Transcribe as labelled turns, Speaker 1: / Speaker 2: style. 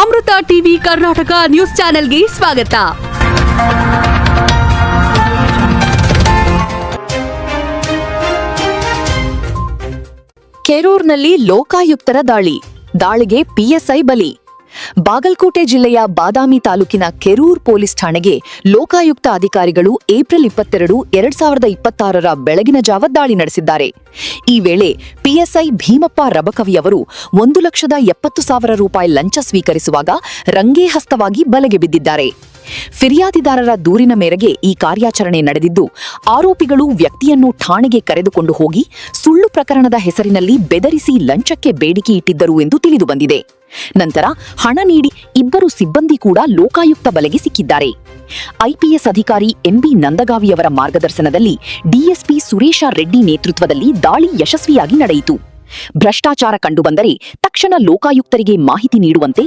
Speaker 1: ಅಮೃತ TV Karnataka news ಚಾನೆಲ್ಗೆ ಸ್ವಾಗತ. ಕೆರೂರ್ನಲ್ಲಿ ಲೋಕಾಯುಕ್ತರ ದಾಳಿಗೆ ಪಿಎಸ್ಐ ಬಲಿ. ಬಾಗಲಕೋಟೆ ಜಿಲ್ಲೆಯ ಬಾದಾಮಿ ತಾಲೂಕಿನ ಕೆರೂರ್ ಪೊಲೀಸ್ ಠಾಣೆಗೆ ಲೋಕಾಯುಕ್ತ ಅಧಿಕಾರಿಗಳು ಏಪ್ರಿಲ್ 22, 2026 ಬೆಳಗಿನ ಜಾವ ದಾಳಿ ನಡೆಸಿದ್ದಾರೆ. ಈ ವೇಳೆ ಪಿಎಸ್ಐ ಭೀಮಪ್ಪ ರಬಕವಿಯವರು 1,70,000 ರೂಪಾಯಿ ಲಂಚ ಸ್ವೀಕರಿಸುವಾಗ ರಂಗೇ ಹಸ್ತವಾಗಿ ಬಲೆಗೆ ಬಿದ್ದಿದ್ದಾರೆ. ಫಿರ್ಯಾದಿದಾರರ ದೂರಿನ ಮೇರೆಗೆ ಈ ಕಾರ್ಯಾಚರಣೆ ನಡೆದಿದ್ದು, ಆರೋಪಿಗಳು ವ್ಯಕ್ತಿಯನ್ನು ಠಾಣೆಗೆ ಕರೆದುಕೊಂಡು ಹೋಗಿ ಸುಳ್ಳು ಪ್ರಕರಣದ ಹೆಸರಿನಲ್ಲಿ ಬೆದರಿಸಿ ಲಂಚಕ್ಕೆ ಬೇಡಿಕೆ ಇಟ್ಟಿದ್ದರು ಎಂದು ತಿಳಿದುಬಂದಿದೆ. ನಂತರ ಹಣ ನೀಡಿ ಇಬ್ಬರು ಸಿಬ್ಬಂದಿ ಕೂಡ ಲೋಕಾಯುಕ್ತ ಬಲೆಗೆ ಸಿಕ್ಕಿದ್ದಾರೆ. ಐಪಿಎಸ್ ಅಧಿಕಾರಿ ಎಂಬಿ ನಂದಗಾವಿಯವರ ಮಾರ್ಗದರ್ಶನದಲ್ಲಿ ಡಿಎಸ್ಪಿ ಸುರೇಶ ರೆಡ್ಡಿ ನೇತೃತ್ವದಲ್ಲಿ ದಾಳಿ ಯಶಸ್ವಿಯಾಗಿ ನಡೆಯಿತು. ಭ್ರಷ್ಟಾಚಾರ ಕಂಡುಬಂದರೆ ತಕ್ಷಣ ಲೋಕಾಯುಕ್ತರಿಗೆ ಮಾಹಿತಿ ನೀಡುವಂತೆ